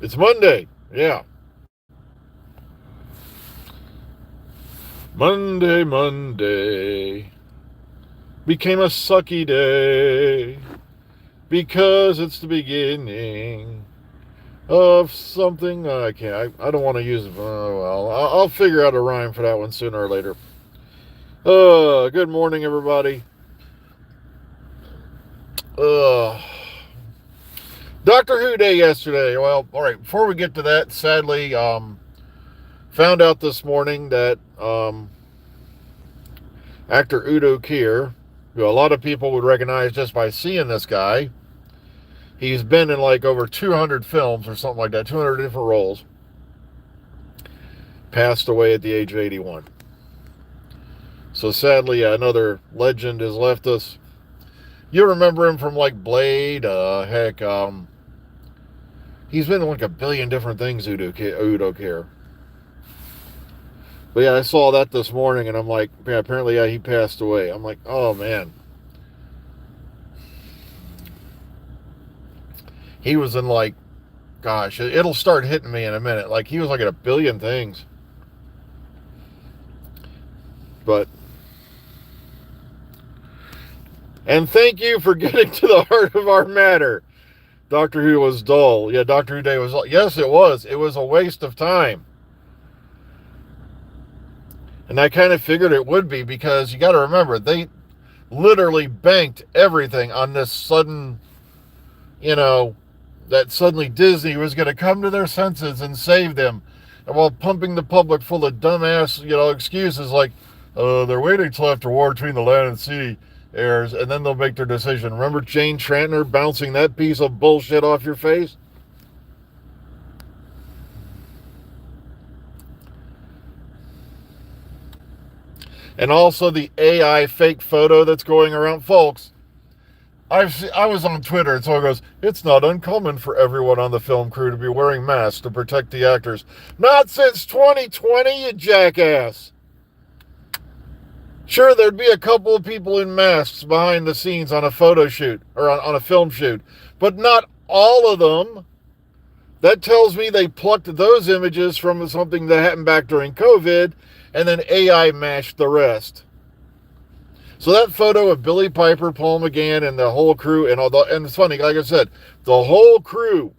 It's Monday. Yeah. Monday, Monday became a sucky day because it's the beginning of something I can't. I don't want to use it. Well, I'll figure out a rhyme for that one sooner or later. Good morning, everybody. Uh, Doctor Who Day yesterday. Well, all right. Before we get to that, sadly, found out this morning that actor Udo Kier, who a lot of people would recognize just by seeing this guy, he's been in like over 200 films or something like that, 200 different roles, passed away at the age of 81. So sadly, another legend has left us. You remember him from like Blade, he's been in like a billion different things, Udo Kier. But yeah, I saw that this morning and I'm like, yeah, apparently, yeah, he passed away. I'm like, oh man. He was in like, gosh, it'll start hitting me in a minute. Like he was like in a billion things. But, and thank you for getting to the heart of our matter. Doctor Who was dull. Yeah, Doctor Who Day was, yes, it was. It was a waste of time. And I kind of figured it would be because you got to remember, they literally banked everything on this sudden, you know, that suddenly Disney was going to come to their senses and save them. And while pumping the public full of dumbass, excuses like, they're waiting till after War Between the Land and Sea airs, and then they'll make their decision. Remember Jane Trantner bouncing that piece of bullshit off your face? And also the AI fake photo that's going around. Folks, I was on Twitter, and someone goes, it's not uncommon for everyone on the film crew to be wearing masks to protect the actors. Not since 2020, you jackass. Sure, there'd be a couple of people in masks behind the scenes on a photo shoot, or on a film shoot, but not all of them. That tells me they plucked those images from something that happened back during COVID, and then AI mashed the rest. So that photo of Billy Piper, Paul McGann, and the whole crew, and it's funny, like I said, the whole crew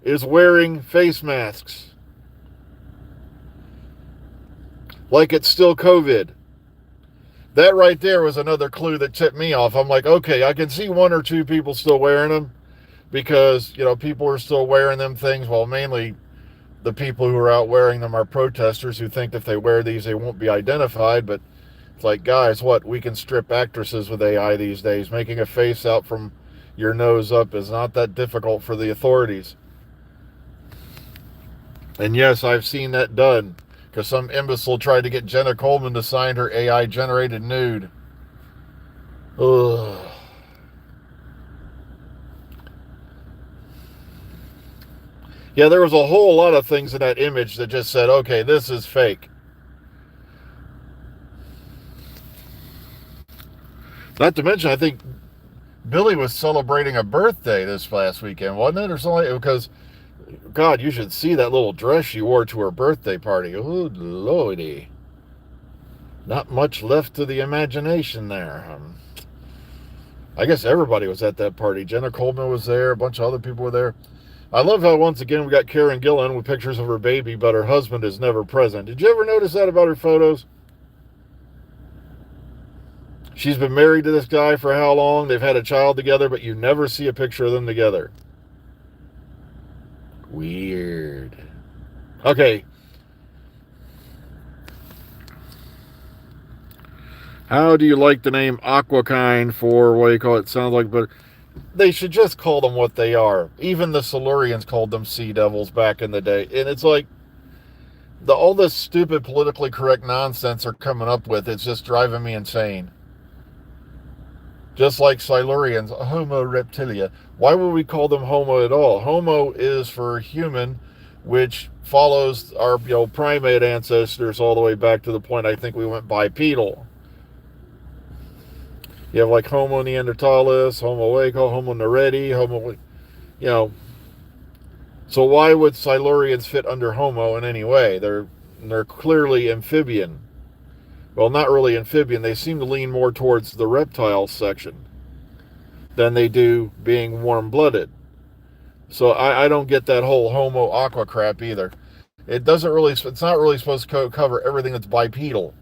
is wearing face masks. Like it's still COVID. That right there was another clue that tipped me off. I'm like, okay, I can see one or two people still wearing them because, people are still wearing them things. Well, mainly the people who are out wearing them are protesters who think if they wear these, they won't be identified. But it's like, guys, what? We can strip actresses with AI these days. Making a face out from your nose up is not that difficult for the authorities. And yes, I've seen that done because some imbecile tried to get Jenna Coleman to sign her AI generated nude. Ugh. Yeah, there was a whole lot of things in that image that just said, okay, this is fake. Not to mention, I think Billy was celebrating a birthday this last weekend, wasn't it? Or something because, God, you should see that little dress she wore to her birthday party. Oh, lordy. Not much left to the imagination there. I guess everybody was at that party. Jenna Coleman was there. A bunch of other people were there. I love how once again we got Karen Gillan with pictures of her baby, but her husband is never present. Did you ever notice that about her photos? She's been married to this guy for how long? They've had a child together, but you never see a picture of them together. Weird. Okay. How do you like the name Aquakine for what do you call it? Sounds like, but they should just call them what they are. Even the Silurians called them sea devils back in the day. And it's like, all this stupid politically correct nonsense they're coming up with, it's just driving me insane. Just like Silurians, Homo reptilia. Why would we call them Homo at all? Homo is for human, which follows our primate ancestors all the way back to the point I think we went bipedal. You have like Homo neanderthalis, Homo erectus, Homo nereti, Homo, you know. So why would Silurians fit under Homo in any way? They're clearly amphibian. Well, not really amphibian. They seem to lean more towards the reptile section than they do being warm-blooded. So I don't get that whole Homo aqua crap either. It doesn't really. It's not really supposed to cover everything that's bipedal.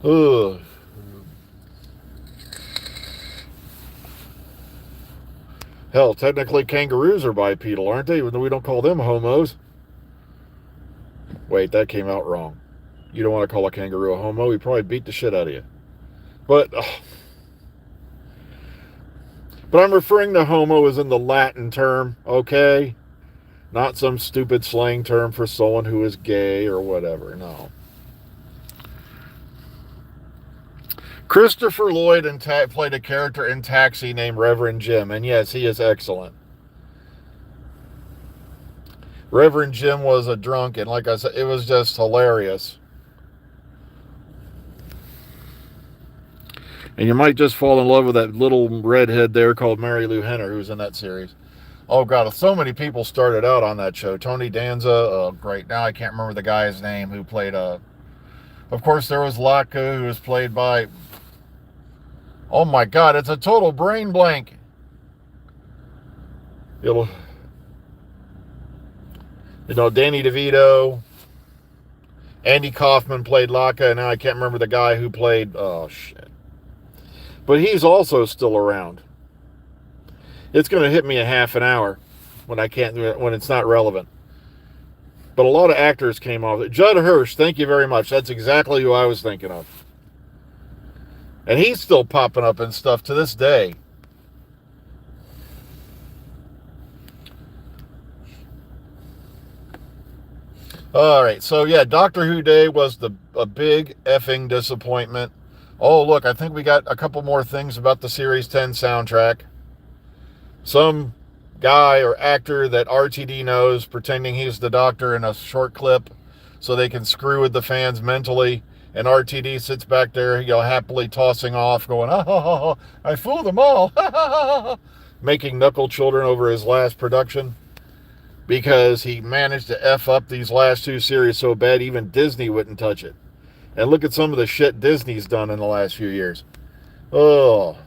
Ugh. Hell, technically kangaroos are bipedal, aren't they? Even though we don't call them homos. Wait, that came out wrong. You don't want to call a kangaroo a homo. He probably beat the shit out of you. But I'm referring to homo as in the Latin term, okay? Not some stupid slang term for someone who is gay or whatever. No. Christopher Lloyd played a character in Taxi named Reverend Jim, and yes, he is excellent. Reverend Jim was a drunk, and like I said, it was just hilarious. And you might just fall in love with that little redhead there called Mary Lou Henner, who's in that series. Oh, God, so many people started out on that show. Tony Danza, great. Now I can't remember the guy's name who played... Of course, there was Latka, who was played by... Oh, my God, it's a total brain blank. Danny DeVito. Andy Kaufman played Latka, and now I can't remember the guy who played... Oh, shit. But he's also still around. It's going to hit me a half an hour when it's not relevant. But a lot of actors came off. Judd Hirsch, thank you very much. That's exactly who I was thinking of. And he's still popping up and stuff to this day. All right, so yeah, Doctor Who Day was a big effing disappointment. Oh, look, I think we got a couple more things about the Series 10 soundtrack. Some guy or actor that RTD knows pretending he's the Doctor in a short clip so they can screw with the fans mentally. And RTD sits back there, happily tossing off, going, I fooled them all, making knuckle children over his last production because he managed to F up these last two series so bad even Disney wouldn't touch it. And look at some of the shit Disney's done in the last few years. Oh.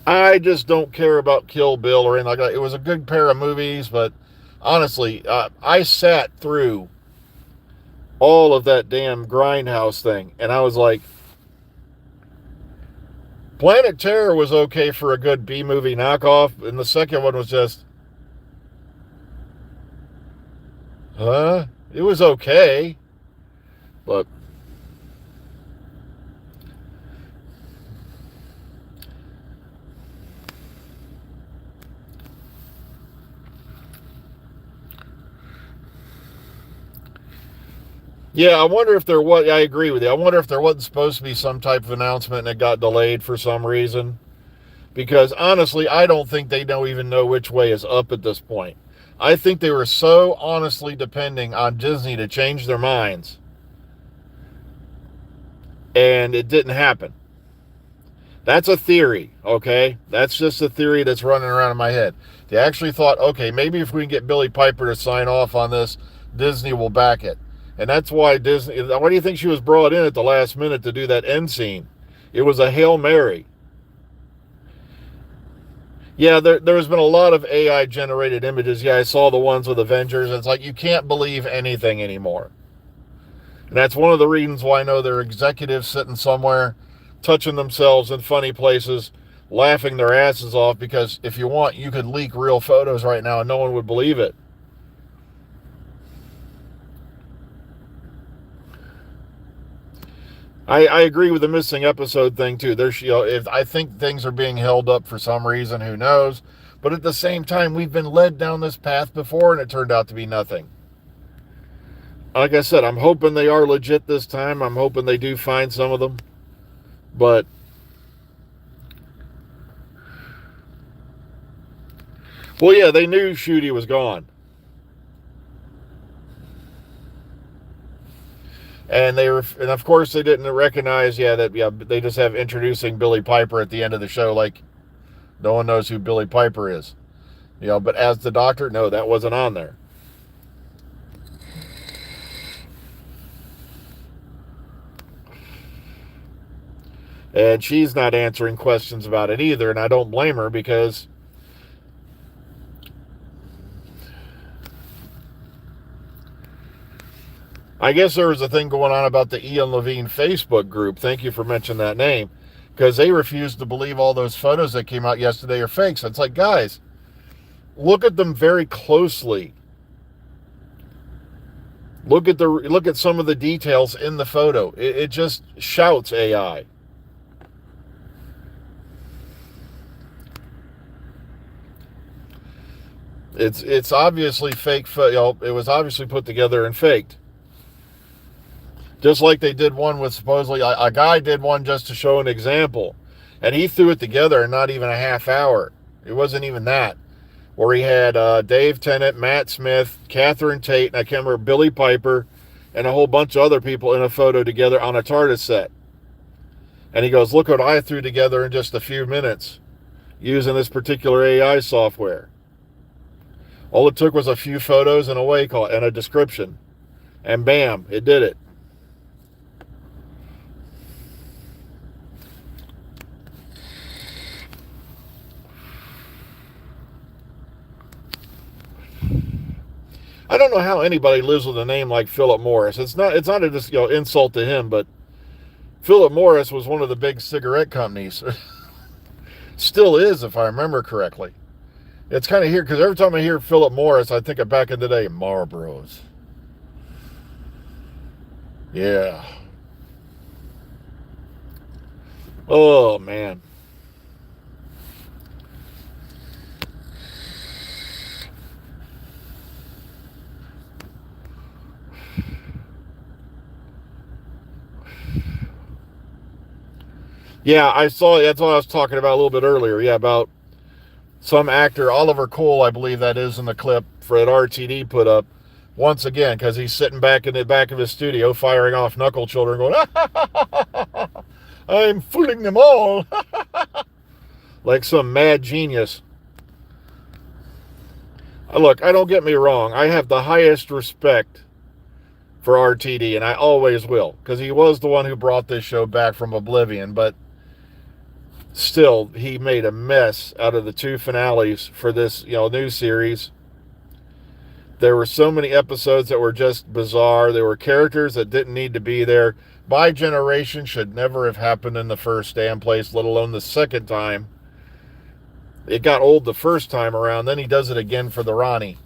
I just don't care about Kill Bill or anything like that. It was a good pair of movies, but honestly, I sat through all of that damn Grindhouse thing, and I was like, Planet Terror was okay for a good B-movie knockoff, and the second one was just, it was okay, but yeah, I wonder if I agree with you. I wonder if there wasn't supposed to be some type of announcement and it got delayed for some reason. Because honestly, I don't think they even know which way is up at this point. I think they were so honestly depending on Disney to change their minds. And it didn't happen. That's a theory, okay? That's just a theory that's running around in my head. They actually thought, okay, maybe if we can get Billie Piper to sign off on this, Disney will back it. And that's why Disney... Why do you think she was brought in at the last minute to do that end scene? It was a Hail Mary. Yeah, there's been a lot of AI-generated images. Yeah, I saw the ones with Avengers. It's like you can't believe anything anymore. And that's one of the reasons why I know there are executives sitting somewhere, touching themselves in funny places, laughing their asses off, because if you want, you could leak real photos right now and no one would believe it. I agree with the missing episode thing too. If I think things are being held up for some reason, who knows? But at the same time, we've been led down this path before, and it turned out to be nothing. Like I said, I'm hoping they are legit this time. I'm hoping they do find some of them. But well, yeah, they knew Shooty was gone. And and of course they didn't recognize, they just have introducing Billy Piper at the end of the show, like no one knows who Billy Piper is. But as the doctor, no, that wasn't on there. And she's not answering questions about it either, and I don't blame her, because I guess there was a thing going on about the Ian Levine Facebook group. Thank you for mentioning that name, because they refused to believe all those photos that came out yesterday are fake. So it's like, guys, look at them very closely. Look at some of the details in the photo. It just shouts AI. It's obviously fake. It was obviously put together and faked. Just like they did one with supposedly a guy did one just to show an example, and he threw it together in not even a half hour. It wasn't even that. Where he had Dave Tennant, Matt Smith, Catherine Tate, and I can't remember, Billy Piper, and a whole bunch of other people in a photo together on a TARDIS set. And he goes, look what I threw together in just a few minutes using this particular AI software. All it took was a few photos and a description. And bam, it did it. I don't know how anybody lives with a name like Philip Morris. It's not a just insult to him, but Philip Morris was one of the big cigarette companies. Still is, if I remember correctly. It's kind of here, because every time I hear Philip Morris, I think of back in the day, Marlboros. Yeah. Oh, man. Yeah, I saw, that's what I was talking about a little bit earlier. Yeah, about some actor, Oliver Cole, I believe that is in the clip for that RTD put up, once again, because he's sitting back in the back of his studio firing off knuckle children going, I'm fooling them all. Like some mad genius. Look, don't get me wrong. I have the highest respect for RTD, and I always will, because he was the one who brought this show back from oblivion, but still, he made a mess out of the two finales for this, new series. There were so many episodes that were just bizarre. There were characters that didn't need to be there. By generation should never have happened in the first damn place, let alone the second time. It got old the first time around. Then he does it again for the Ronnie.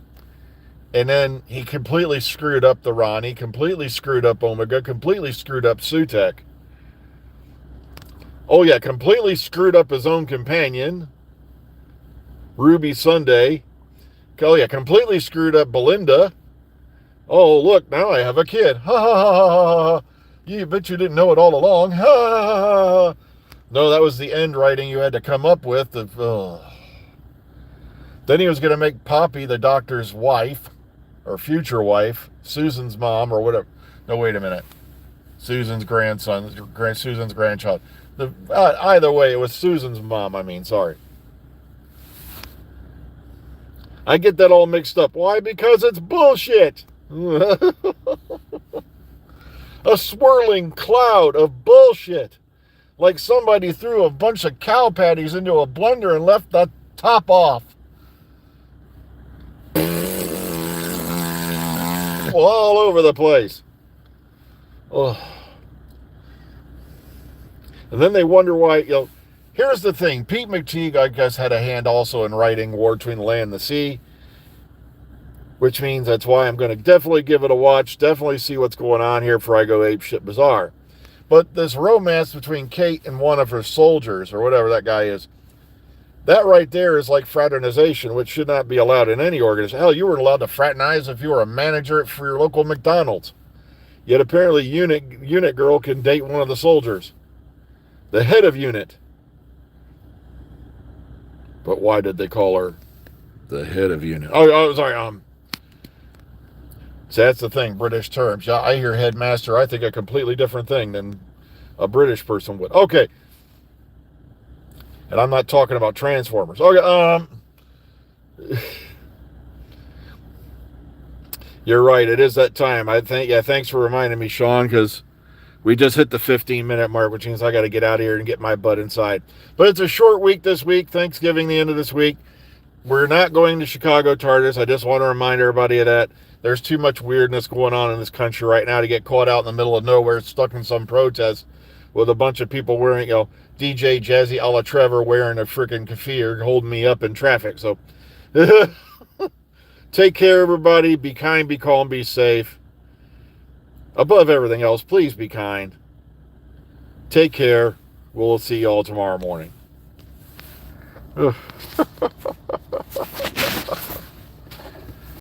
And then he completely screwed up the Ronnie, completely screwed up Omega, completely screwed up Sutek. Oh, yeah, completely screwed up his own companion, Ruby Sunday. Oh, yeah, completely screwed up Belinda. Oh, look, now I have a kid. Ha, ha, ha, ha, ha. You bet you didn't know it all along. Ha, ha, ha. No, that was the end writing you had to come up with. Then he was going to make Poppy the doctor's wife, or future wife, Susan's mom, or whatever. No, wait a minute. Susan's grandson, Susan's grandchild. Either way, it was Susan's mom, sorry. I get that all mixed up. Why? Because it's bullshit. A swirling cloud of bullshit. Like somebody threw a bunch of cow patties into a blender and left the top off. All over the place. Oh. And then they wonder why, here's the thing. Pete McTeague, I guess, had a hand also in writing War Between the Land and the Sea, which means that's why I'm going to definitely give it a watch, definitely see what's going on here before I go apeshit bizarre. But this romance between Kate and one of her soldiers, or whatever that guy is, that right there is like fraternization, which should not be allowed in any organization. Hell, you weren't allowed to fraternize if you were a manager for your local McDonald's. Yet apparently unit girl can date one of the soldiers. The head of unit. But why did they call her the head of unit? Oh, sorry. So that's the thing, British terms. Yeah, I hear headmaster, I think a completely different thing than a British person would. Okay. And I'm not talking about Transformers. Okay, you're right. It is that time. I think, yeah, thanks for reminding me, Sean, because we just hit the 15-minute mark, which means I got to get out of here and get my butt inside. But it's a short week this week. Thanksgiving, the end of this week. We're not going to Chicago TARDIS. I just want to remind everybody of that. There's too much weirdness going on in this country right now to get caught out in the middle of nowhere, stuck in some protest with a bunch of people wearing, DJ Jazzy a la Trevor wearing a freaking keffiyeh holding me up in traffic. So take care, everybody. Be kind, be calm, be safe. Above everything else, please be kind. Take care. We'll see you all tomorrow morning.